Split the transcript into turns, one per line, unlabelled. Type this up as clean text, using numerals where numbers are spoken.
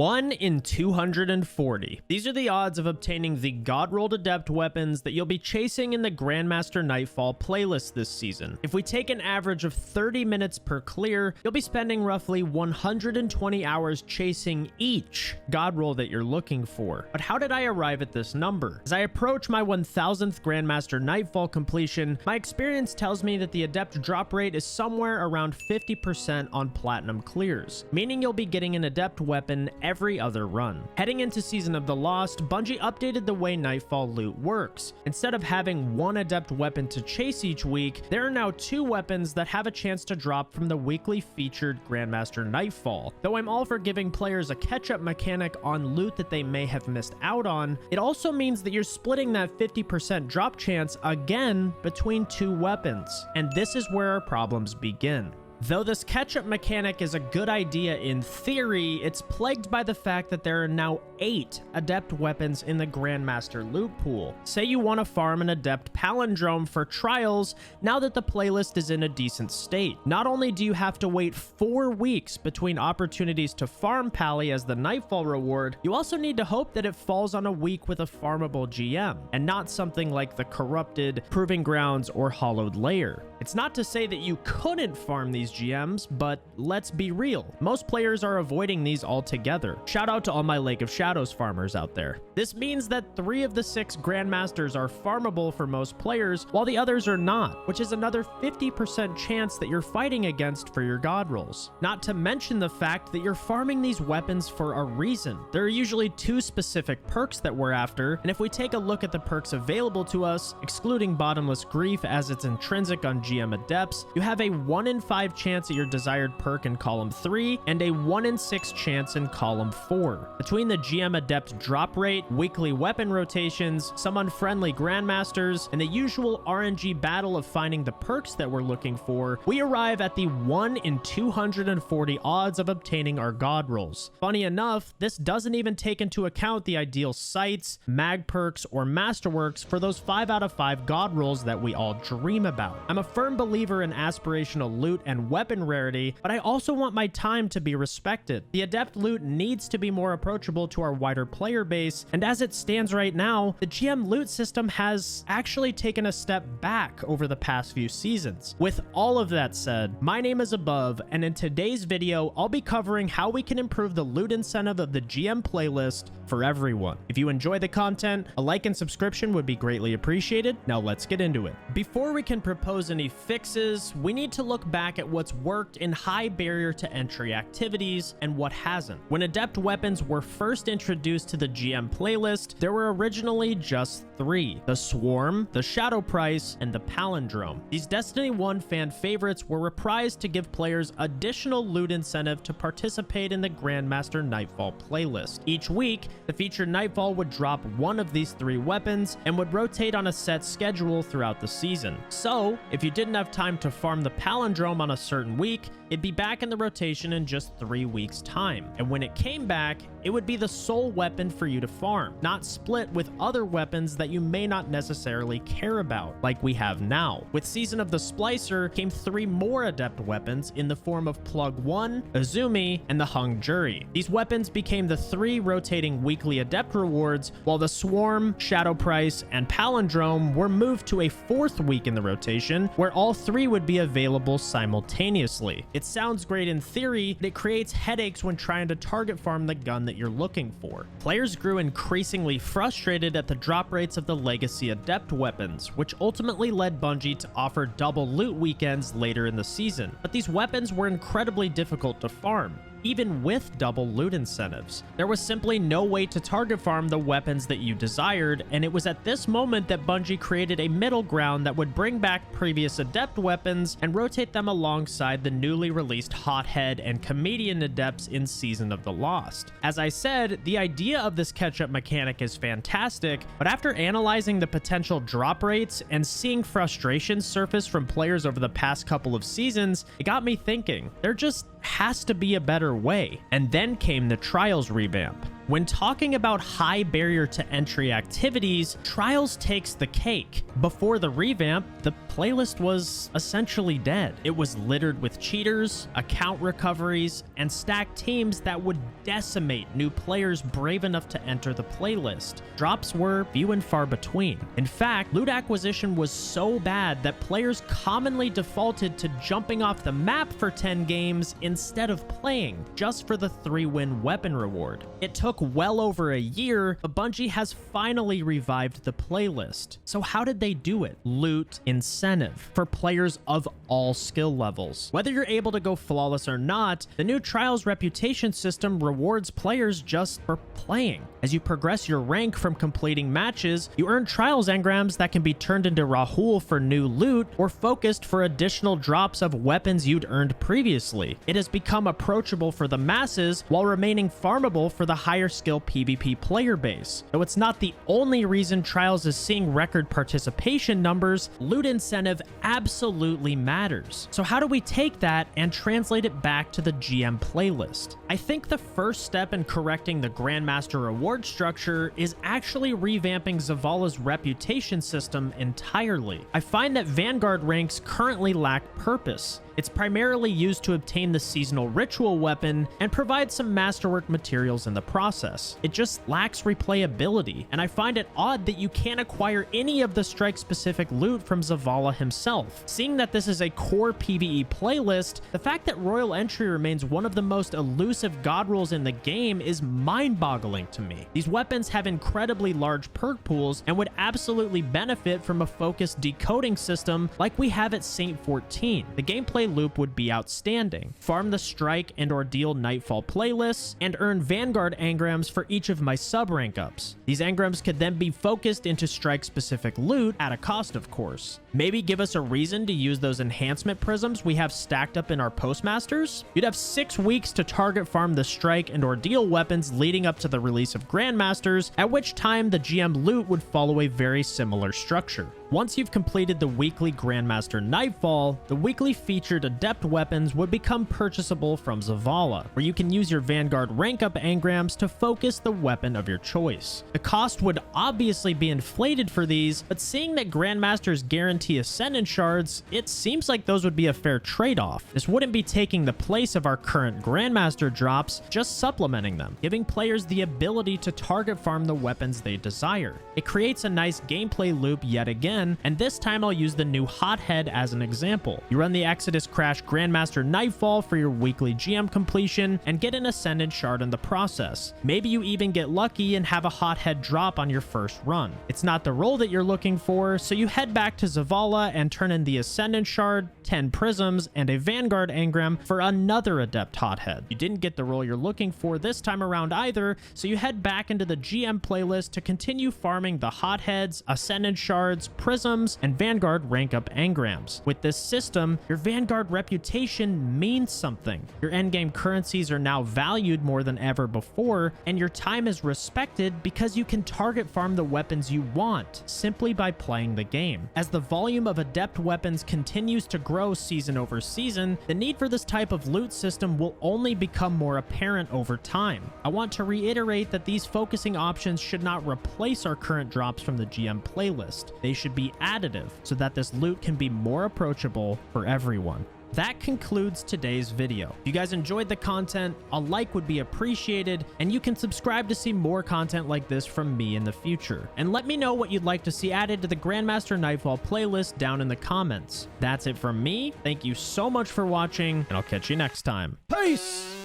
1 in 240. These are the odds of obtaining the God-rolled Adept weapons that you'll be chasing in the Grandmaster Nightfall playlist this season. If we take an average of 30 minutes per clear, you'll be spending roughly 120 hours chasing each God roll that you're looking for. But how did I arrive at this number? As I approach my 1000th Grandmaster Nightfall completion, my experience tells me that the Adept drop rate is somewhere around 50% on Platinum clears, meaning you'll be getting an Adept weapon every other run. Heading into Season of the Lost, Bungie updated the way Nightfall loot works. Instead of having one Adept weapon to chase each week, there are now 2 weapons that have a chance to drop from the weekly featured Grandmaster Nightfall. Though I'm all for giving players a catch-up mechanic on loot that they may have missed out on, it also means that you're splitting that 50% drop chance again between 2 weapons. And this is where our problems begin. Though this catch-up mechanic is a good idea in theory, it's plagued by the fact that there are now 8 Adept weapons in the Grandmaster loot pool. Say you want to farm an Adept palindrome for trials now that the playlist is in a decent state. Not only do you have to wait 4 weeks between opportunities to farm Pally as the Nightfall reward, you also need to hope that it falls on a week with a farmable GM, and not something like the Corrupted, Proving Grounds, or Hollowed Lair. It's not to say that you couldn't farm these GMs, but let's be real. Most players are avoiding these altogether. Shout out to all my Lake of Shadows farmers out there. This means that 3 of the 6 Grandmasters are farmable for most players, while the others are not, which is another 50% chance that you're fighting against for your God rolls. Not to mention the fact that you're farming these weapons for a reason. There are usually 2 specific perks that we're after, and if we take a look at the perks available to us, excluding Bottomless Grief as it's intrinsic on GM Adepts, you have a 1 in 5 chance at your desired perk in column 3 and a 1 in 6 chance in column 4. Between the GM Adept drop rate, weekly weapon rotations, some unfriendly Grandmasters, and the usual RNG battle of finding the perks that we're looking for, we arrive at the 1 in 240 odds of obtaining our God rolls. Funny enough, this doesn't even take into account the ideal sights, mag perks, or masterworks for those 5 out of 5 God rolls that we all dream about. I'm a firm believer in aspirational loot and weapon rarity, but I also want my time to be respected. The Adept loot needs to be more approachable to our wider player base, and as it stands right now, the GM loot system has actually taken a step back over the past few seasons. With all of that said, my name is Above, and in today's video, I'll be covering how we can improve the loot incentive of the GM playlist for everyone. If you enjoy the content, a like and subscription would be greatly appreciated. Now let's get into it. Before we can propose any fixes, we need to look back at what's worked in high barrier to entry activities and what hasn't. When Adept weapons were first introduced to the GM playlist, there were originally just 3: the Swarm, the Shadow Price, and the Palindrome. These Destiny 1 fan favorites were reprised to give players additional loot incentive to participate in the Grandmaster Nightfall playlist. Each week, the featured Nightfall would drop one of these 3 weapons and would rotate on a set schedule throughout the season. So, if you didn't have time to farm the Palindrome on a certain week, it'd be back in the rotation in just 3 weeks' time. And when it came back, it would be the sole weapon for you to farm, not split with other weapons that you may not necessarily care about, like we have now. With Season of the Splicer came 3 more Adept weapons in the form of Plug 1, Azumi, and the Hung Jury. These weapons became the 3 rotating weekly Adept rewards, while the Swarm, Shadow Price, and Palindrome were moved to a 4th week in the rotation, where all 3 would be available simultaneously. It sounds great in theory, but it creates headaches when trying to target farm the gun that you're looking for. Players grew increasingly frustrated at the drop rates of the legacy Adept weapons, which ultimately led Bungie to offer double loot weekends later in the season. But these weapons were incredibly difficult to farm, even with double loot incentives. There was simply no way to target farm the weapons that you desired, and it was at this moment that Bungie created a middle ground that would bring back previous Adept weapons and rotate them alongside the newly released Hothead and Comedian Adepts in Season of the Lost. As I said, the idea of this catch-up mechanic is fantastic, but after analyzing the potential drop rates and seeing frustration surface from players over the past couple of seasons, it got me thinking, there just has to be a better way. And then came the Trials revamp. When talking about high barrier to entry activities, Trials takes the cake. Before the revamp, the playlist was essentially dead. It was littered with cheaters, account recoveries, and stacked teams that would decimate new players brave enough to enter the playlist. Drops were few and far between. In fact, loot acquisition was so bad that players commonly defaulted to jumping off the map for 10 games instead of playing, just for the 3-win weapon reward. It took well over a year, but Bungie has finally revived the playlist. So how did they do it? Loot incentive for players of all skill levels. Whether you're able to go flawless or not, the new Trials reputation system rewards players just for playing. As you progress your rank from completing matches, you earn Trials engrams that can be turned into Rahul for new loot or focused for additional drops of weapons you'd earned previously. It has become approachable for the masses while remaining farmable for the higher skill PvP player base. Though it's not the only reason Trials is seeing record participation numbers, loot incentive absolutely matters. So how do we take that and translate it back to the GM playlist? I think the first step in correcting the Grandmaster reward structure is actually revamping Zavala's reputation system entirely. I find that Vanguard ranks currently lack purpose. It's primarily used to obtain the seasonal ritual weapon and provide some masterwork materials in the process. It just lacks replayability, and I find it odd that you can't acquire any of the strike-specific loot from Zavala himself. Seeing that this is a core PvE playlist, the fact that Royal Entry remains one of the most elusive god rolls in the game is mind-boggling to me. These weapons have incredibly large perk pools and would absolutely benefit from a focused decoding system like we have at Saint 14. The gameplay loop would be outstanding. Farm the Strike and Ordeal Nightfall playlists, and earn Vanguard engrams for each of my sub-rank ups. These engrams could then be focused into Strike-specific loot, at a cost of course. Maybe give us a reason to use those enhancement prisms we have stacked up in our postmasters? You'd have 6 weeks to target farm the Strike and Ordeal weapons leading up to the release of Grandmasters, at which time the GM loot would follow a very similar structure. Once you've completed the weekly Grandmaster Nightfall, the weekly featured Adept weapons would become purchasable from Zavala, where you can use your Vanguard rank up engrams to focus the weapon of your choice. The cost would obviously be inflated for these, but seeing that Grandmasters guarantee Ascendant shards, it seems like those would be a fair trade-off. This wouldn't be taking the place of our current Grandmaster drops, just supplementing them, giving players the ability to target farm the weapons they desire. It creates a nice gameplay loop yet again, and this time I'll use the new Hothead as an example. You run the Exodus Crash Grandmaster Nightfall for your weekly GM completion and get an Ascendant shard in the process. Maybe you even get lucky and have a Hothead drop on your first run. It's not the roll that you're looking for, so you head back to Zavala and turn in the Ascendant shard, 10 prisms, and a Vanguard engram for another Adept Hothead. You didn't get the roll you're looking for this time around either, so you head back into the GM playlist to continue farming the Hotheads, Ascendant shards, prisms, and Vanguard rank up engrams. With this system, your Vanguard reputation means something. Your endgame currencies are now valued more than ever before, and your time is respected because you can target farm the weapons you want simply by playing the game. As the volume of Adept weapons continues to grow season over season, the need for this type of loot system will only become more apparent over time. I want to reiterate that these focusing options should not replace our current drops from the GM playlist. They should be additive so that this loot can be more approachable for everyone. That concludes today's video. If you guys enjoyed the content, a like would be appreciated, and you can subscribe to see more content like this from me in the future. And let me know what you'd like to see added to the Grandmaster Nightfall playlist down in the comments. That's it from me. Thank you so much for watching, and I'll catch you next time. Peace!